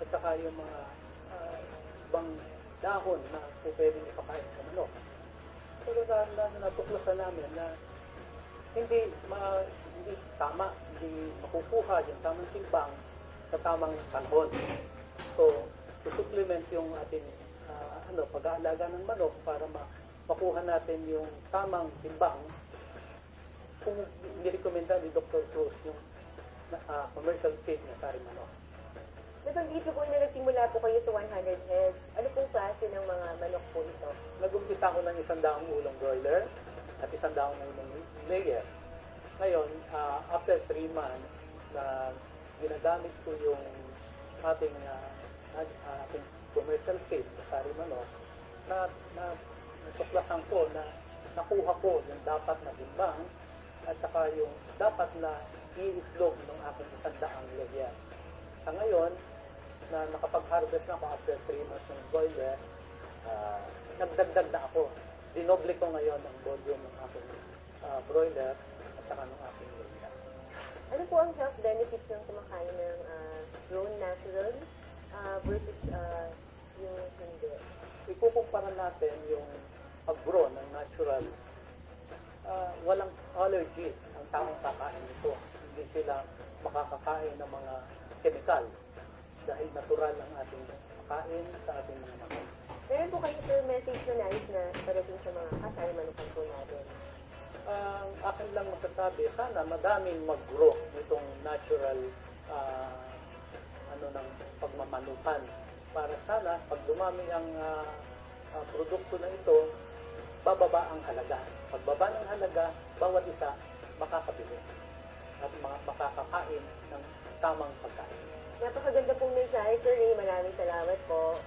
at saka yung mga ibang dahon na pwedeng ipakain sa manok. Pero natuklasan namin na hindi tama, hindi makukuha yung tamang timbang sa tamang panahon. So, to supplement yung ating pag-aalaga ng manok para makuha natin yung tamang timbang, kung nirekomenda ni Dr. Cruz yung commercial feed na Sari Manok. Nabanggit po na nagsimula po kayo sa 100 heads. Ano pong klase ng mga manok po ito? Nag-umpisa ako ng 100 ulong broiler at 100 ulong layer. Ngayon, after 3 months na ginagamit ko yung ating commercial feed sa Sari Manok, natuklasan ko na nakuha ko yung dapat na timbang at saka yung dapat na iitlog ng aking 100 layer. Sa ngayon, na nakapag-harvest na ako after 3 months ng broiler, nagdagdag na ako. Dinoble ko ngayon ang volume ng aking broiler at saka ng aking layer. Ano po ang health benefits ng kumakain ng grown natural versus yung hindi? Ikukumpara natin yung pag-grow ng natural. Walang allergy ang taong kakain nito. Hindi sila makakakain ng mga chemical dahil natural ang ating pagkain sa ating mga manok. Meron po kayo sir message na nais na parating sa mga kasari manukan po natin? Ang akin lang masasabi, sana madaming mag-grow nitong natural ng pagmamanukan para sana pag dumami ang produkto na ito, bababa ang halaga. Pagbaba ng halaga, bawat isa makakabili at makakakain ng tamang pagkain. Napakaganda pong mensahe, Sir Ray. Maraming salamat po.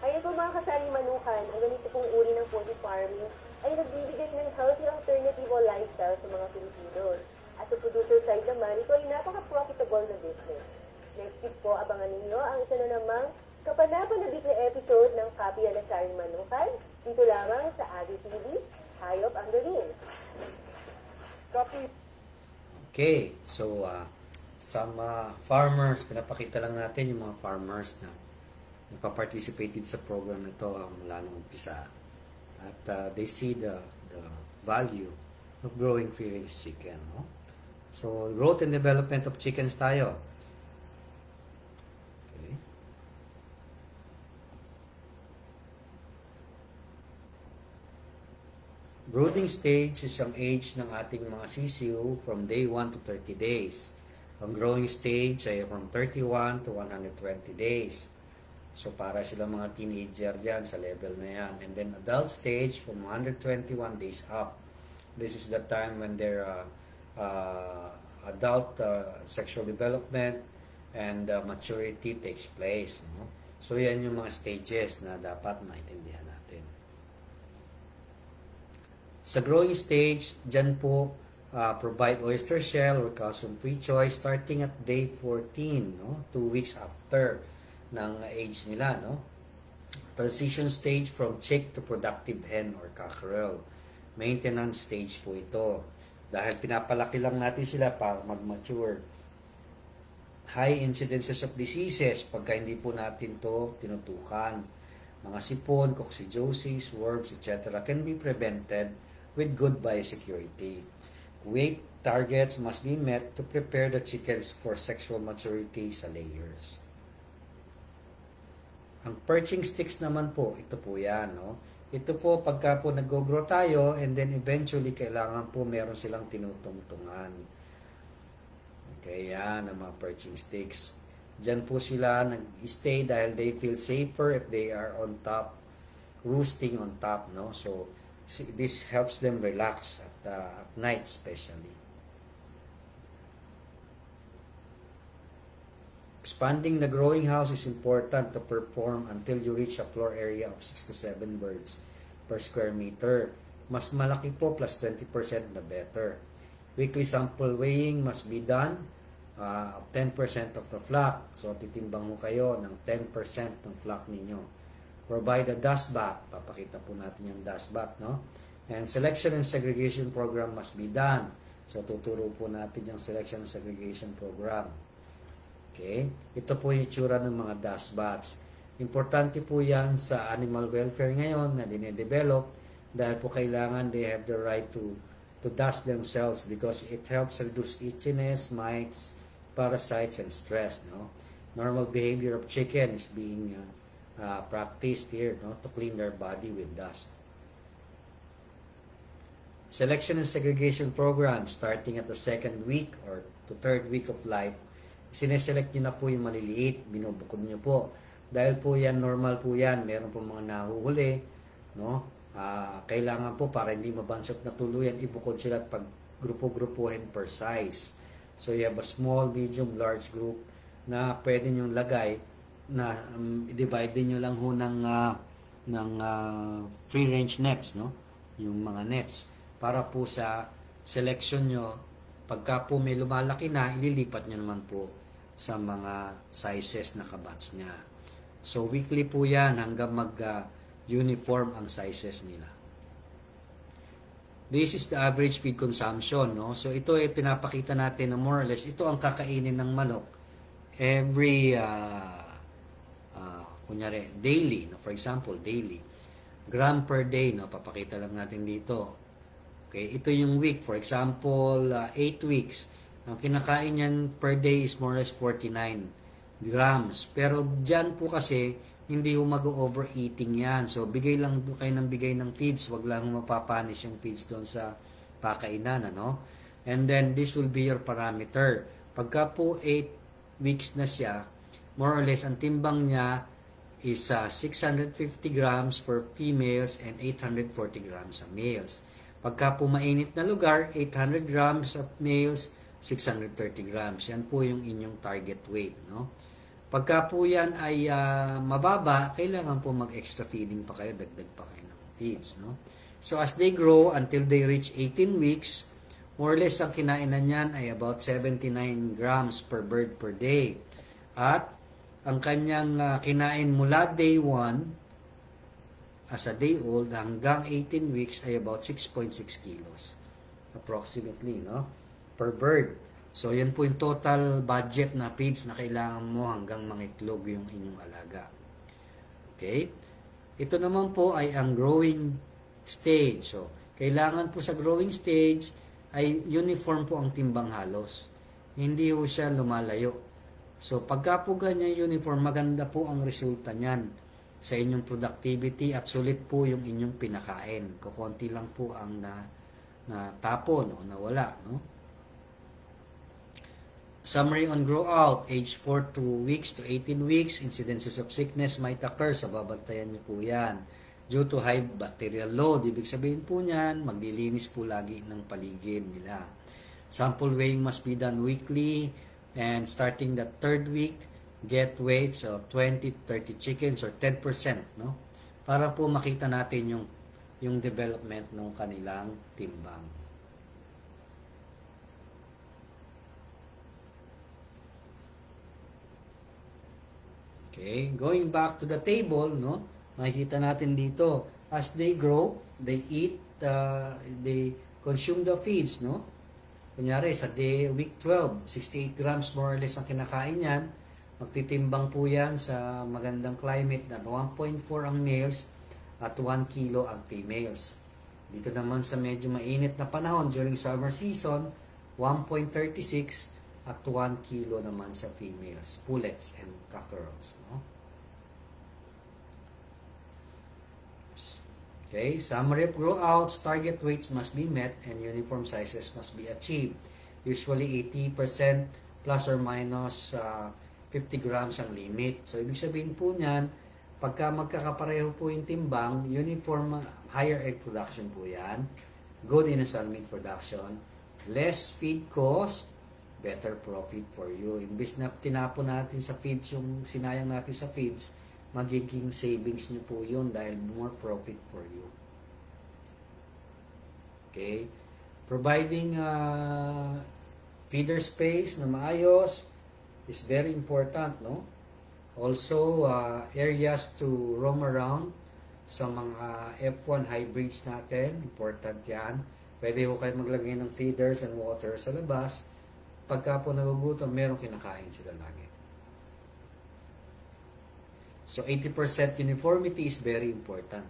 Kaya po mga kasari manukan, ang ganito pong uri ng poultry farming ay nagbibigay ng healthy alternative o lifestyle sa mga Pilipinos. At sa producer side naman, ito ay napaka-profitable na business. Next week po, abangan ninyo ang isa na namang Kapanapanalig na episode ng Copy na Saring Manukan, dito lamang sa Adi TV, Hayop ang Gawin. Copy. Okay, so some farmers, pinapakita lang natin yung mga farmers na nagpa-participated sa program na ito mula nung umpisa. At they see the value of growing free-range chicken. No? So, growth and development of chickens tayo. Okay. Brooding stage is ang age ng ating mga sisiu from day 1 to 30 days. Ang growing stage ay from 31 to 120 days. So, para sila mga teenager dyan sa level na yan. And then, adult stage from 121 days up. This is the time when their adult sexual development and maturity takes place. No? So, yan yung mga stages na dapat maintindihan natin. Sa growing stage, dyan po, provide oyster shell or calcium-free choice starting at day 14, no? 2 weeks after ng age nila, no? Transition stage from chick to productive hen or cockerel. Maintenance stage po ito. Dahil pinapalaki lang natin sila para mag-mature. High incidences of diseases pagka hindi po natin to tinutukan. Mga sipon, coccidiosis, worms, etc. can be prevented with good biosecurity. Weight targets must be met to prepare the chickens for sexual maturity sa layers. Ang perching sticks naman po, ito po yan, no? Ito po, pagka po nag-grow tayo, and then eventually, kailangan po meron silang tinutungtungan. Okay, yan, ang mga perching sticks. Diyan po sila nag-stay dahil they feel safer if they are on top, roosting on top, no? So, this helps them relax at night especially. Expanding the growing house is important to perform until you reach a floor area of 6 to 7 birds per square meter. Mas malaki po, plus 20% the better. Weekly sample weighing must be done of 10% of the flock. So, titimbang mo kayo ng 10% ng flock ninyo. Provide a dust bath. Papakita po natin yung dust bath, no? And selection and segregation program must be done. So, tuturo po natin yung selection and segregation program. Okay? Ito po yung itsura ng mga dust baths. Importante po yan sa animal welfare ngayon na dinedevelop dahil po kailangan they have the right to dust themselves because it helps reduce itchiness, mites, parasites, and stress. No? Normal behavior of chicken is being practiced here, no? To clean their body with dust. Selection and segregation program starting at the 2nd week or to 3rd week of life. Sineselect nyo na po yung maliliit, binubukod nyo po. Dahil po yan, normal po yan, meron po mga nahuhuli, no? Kailangan po para hindi mabansot na tuluyan, ibukod sila at pag grupo-grupuhin per size. So you have a small, medium, large group na pwede nyo lagay na i-divide nyo lang ho ng free-range nets, no? Yung mga nets. Para po sa selection nyo, pagka po may lumalaki na, ililipat nyo naman po sa mga sizes na kabats niya. So, weekly po yan hanggang mag-uniform ang sizes nila. This is the average feed consumption, no? So, ito ay pinapakita natin na more or less, ito ang kakainin ng manok every, kunyari, daily, no? For example, daily. Gram per day, no? Papakita lang natin dito. Okay, ito yung week. For example, 8 weeks. Ang kinakain niyan per day is more or less 49 grams. Pero dyan po kasi, hindi ho mag-overeating yan. So, bigay lang po kayo ng bigay ng feeds. Huwag lang mapapanis yung feeds doon sa pakainan, ano? And then, this will be your parameter. Pagka po 8 weeks na siya, more or less, ang timbang niya is 650 grams for females and 840 grams sa males. Pagka po mainit na lugar, 800 grams of males, 630 grams. Yan po yung inyong target weight, no? Pagka po yan ay mababa, kailangan po mag-extra feeding pa kayo, dagdag pa kayo ng feeds, no? So, as they grow until they reach 18 weeks, more or less ang kinainan niyan ay about 79 grams per bird per day. At ang kanyang kinain mula day 1 as a day old hanggang 18 weeks ay about 6.6 kilos approximately, no, per bird. So yan po yung total budget na feeds na kailangan mo hanggang mangitlog yung inyong alaga. Okay, ito naman po ay ang growing stage. So kailangan po sa growing stage ay uniform po ang timbang halos, hindi po siya lumalayo. So pagka po ganyan uniform, maganda po ang resulta niyan sa inyong productivity at sulit po yung inyong pinakain. Kukunti lang po ang natapon o nawala, no? Summary on grow out, age 4 weeks to 18 weeks, incidences of sickness might occur, so babantayan niyo po yan. Due to high bacterial load, ibig sabihin po niyan, maglilinis po lagi ng paligid nila. Sample weighing must be done weekly, and starting the 3rd week, get weights of 20-30 chickens or 10%, no? Para po makita natin yung development ng kanilang timbang. Okay, going back to the table, no? Makikita natin dito, as they grow, they eat, they consume the feeds, no? Kunyari, sa week 12, 68 grams more or less ang kinakain yan. Magtitimbang po yan sa magandang climate na 1.4 ang males at 1 kilo ang females. Dito naman sa medyo mainit na panahon during summer season, 1.36 at 1 kilo naman sa females, pullets and cockerels. No? Okay, summary of grow outs, target weights must be met and uniform sizes must be achieved. Usually 80% plus or minus 50 grams ang limit. So, ibig sabihin po niyan, pagka magkakapareho po yung timbang, uniform higher egg production po yan, good initial meat production, less feed cost, better profit for you. Imbis na tinapon natin sa feeds, yung sinayang natin sa feeds, magiging savings nyo po yun dahil more profit for you. Okay? Providing feeder space na maayos is very important, no? Also, areas to roam around sa mga F1 hybrids natin, important yan. Pwede po kayo maglagay ng feeders and water sa labas. Pagka po nagugutom, merong kinakain sila lagi. So, 80% uniformity is very important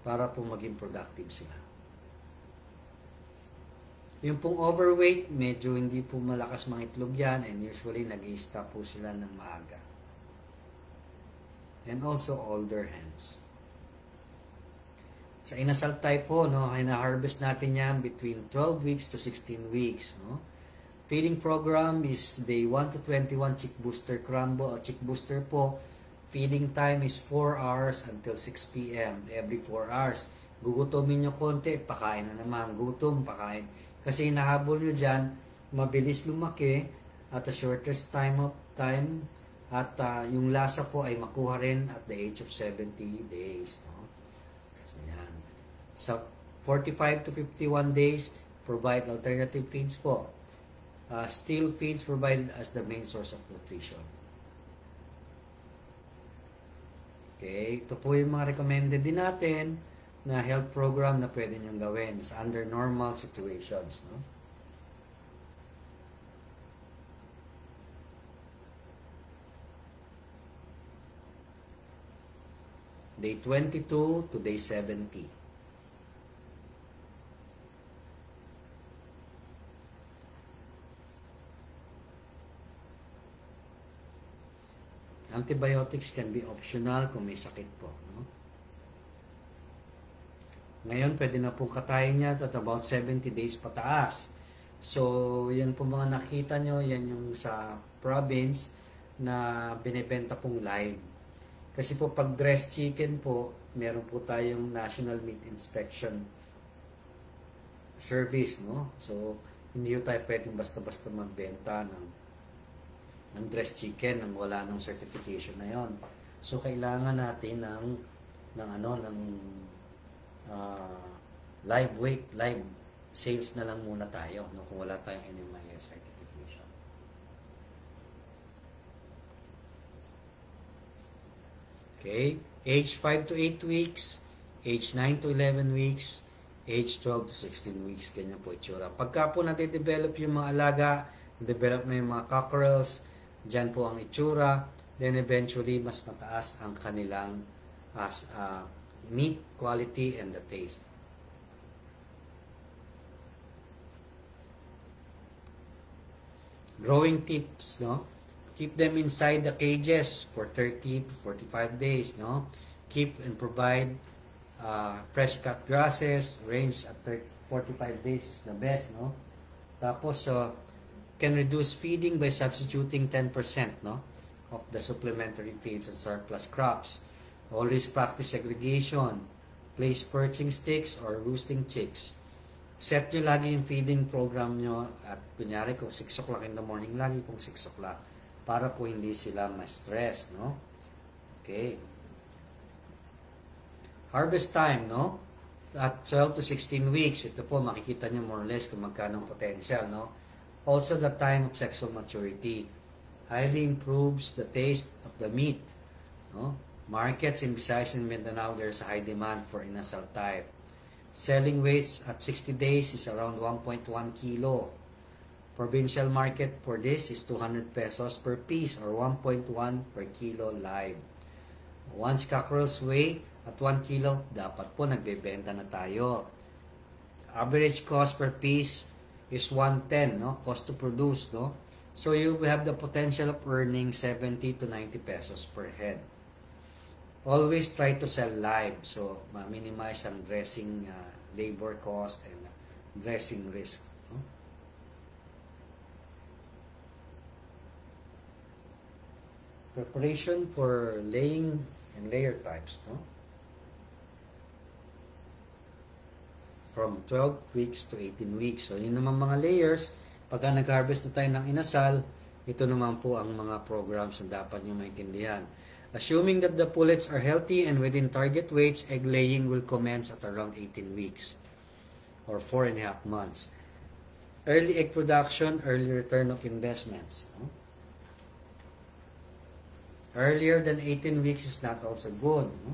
para po maging productive sila. Yung pong overweight, medyo hindi po malakas mangitlog yan and usually nag-i-stop po sila ng maaga. And also older hens. Sa inasal type po, no, hina-harvest natin yan between 12 weeks to 16 weeks. No? Feeding program is day 1 to 21 chick booster crumble. Chick booster po, feeding time is 4 hours until 6 p.m. Every 4 hours. Gugutomin nyo konti, pakain na naman. Gutom, pakain. Kasi hinahabol nyo dyan, mabilis lumaki at the shortest time at yung lasa po ay makuha rin at the age of 70 days. No? So, yan. Sa 45 to 51 days, provide alternative feeds po. Still feeds provided as the main source of nutrition. Okay, ito po yung mga recommended din natin na health program na pwede nyo gawin sa under normal situations. No? Day 22 to day 70. Antibiotics can be optional kung may sakit po. No? Ngayon, pwede na po katayin niya at about 70 days pataas. So, yan po mga nakita nyo, yan yung sa province na binibenta pong live. Kasi po pag breast chicken po, meron po tayong National Meat Inspection Service, no? So, hindi tayo pwedeng basta-basta magbenta ng breast chicken nang wala ng certification na yon. So, kailangan natin ng live weight, live sales na lang muna tayo, no? Kung wala tayong NMIS certification. Okay? Age 5 to 8 weeks, age 9 to 11 weeks, age 12 to 16 weeks. Ganyan po itsura. Pagka po nade-develop yung mga alaga, develop na yung mga cockerels, dyan po ang itsura, then eventually mas mataas ang kanilang meat quality and the taste. Growing tips, no? Keep them inside the cages for 30 to 45 days, no? Keep and provide fresh cut grasses, range at 45 days is the best, no? Tapos, can reduce feeding by substituting 10%, no? Of the supplementary feeds and surplus crops. Always practice segregation. Place perching sticks or roosting chicks. Set nyo lagi yung feeding program nyo at kunyari kung 6 o'clock in the morning, lagi kung 6 o'clock para po hindi sila ma-stress, no? Okay. Harvest time, no? At 12 to 16 weeks, ito po makikita nyo more or less kung magkano ang potential, no? Also the time of sexual maturity. Highly improves the taste of the meat, no? Markets in Visayas and Mindanao, there's a high demand for inasal type. Selling weights at 60 days is around 1.1 kilo. Provincial market for this is 200 pesos per piece or 1.1 per kilo live. Once cockerels weigh at 1 kilo, dapat po nagbebenta na tayo. Average cost per piece is 110, no? Cost to produce, no? So you have the potential of earning 70 to 90 pesos per head. Always try to sell live, so ma-minimize ang dressing labor cost and dressing risk. No? Preparation for laying and layer types, no? From 12 weeks to 18 weeks. So yun naman mga layers, pagka nag-harvest na tayo ng inasal, ito naman po ang mga programs na dapat nyo maintindihan. Assuming that the pullets are healthy and within target weights, egg laying will commence at around 18 weeks or 4.5 months. Early egg production, early return of investments. No? Earlier than 18 weeks is not also good. No?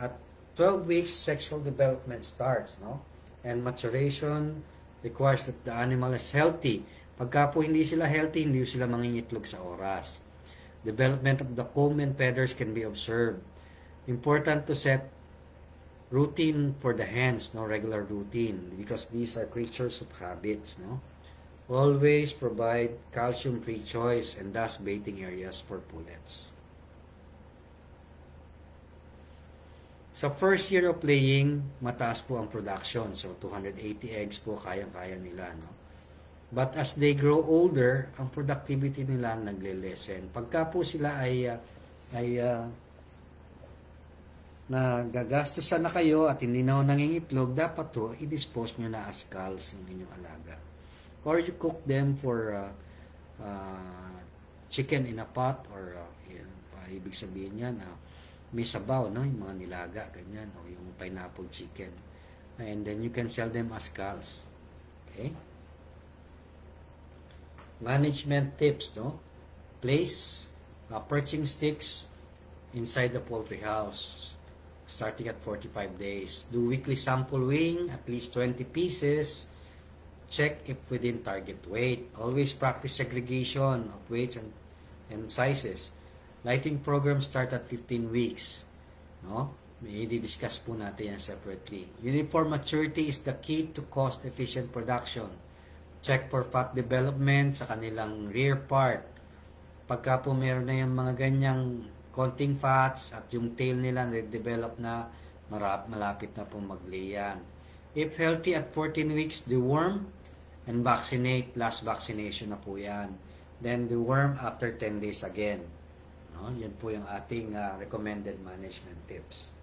At 12 weeks, sexual development starts. No? And maturation requires that the animal is healthy. Pagka po hindi sila healthy, hindi sila mangingitlog sa oras. Development of the comb and feathers can be observed. Important to set routine for the hens, no, regular routine, because these are creatures of habits, no. Always provide calcium-free choice and thus baiting areas for pullets. Sa first year of laying, mataas po ang production. So 280 eggs po kayang-kaya nila, no. But as they grow older, ang productivity nila nagle-lessen. Pagka po sila ay nagagastusan na kayo at hindi na nangingitlog, dapat to i-dispose nyo na as skulls ng inyong alaga. Or you cook them for chicken in a pot or ibig sabihin yan, may sabaw, no? Yung mga nilaga, ganyan, o yung pineapple chicken. And then you can sell them as skulls. Okay? Management tips, no? Place perching sticks inside the poultry house starting at 45 days. Do weekly sample weighing, at least 20 pieces. Check if within target weight. Always practice segregation of weights and sizes. Lighting program start at 15 weeks. No? May i-discuss po natin yan separately. Uniform maturity is the key to cost-efficient production. Check for fat development sa kanilang rear part. Pagka po meron na yung mga ganyang konting fats at yung tail nila na-develop na, malapit na po maglayan. If healthy at 14 weeks, deworm and vaccinate. Last vaccination na po yan. Then deworm after 10 days again. No? Yan po yung ating recommended management tips.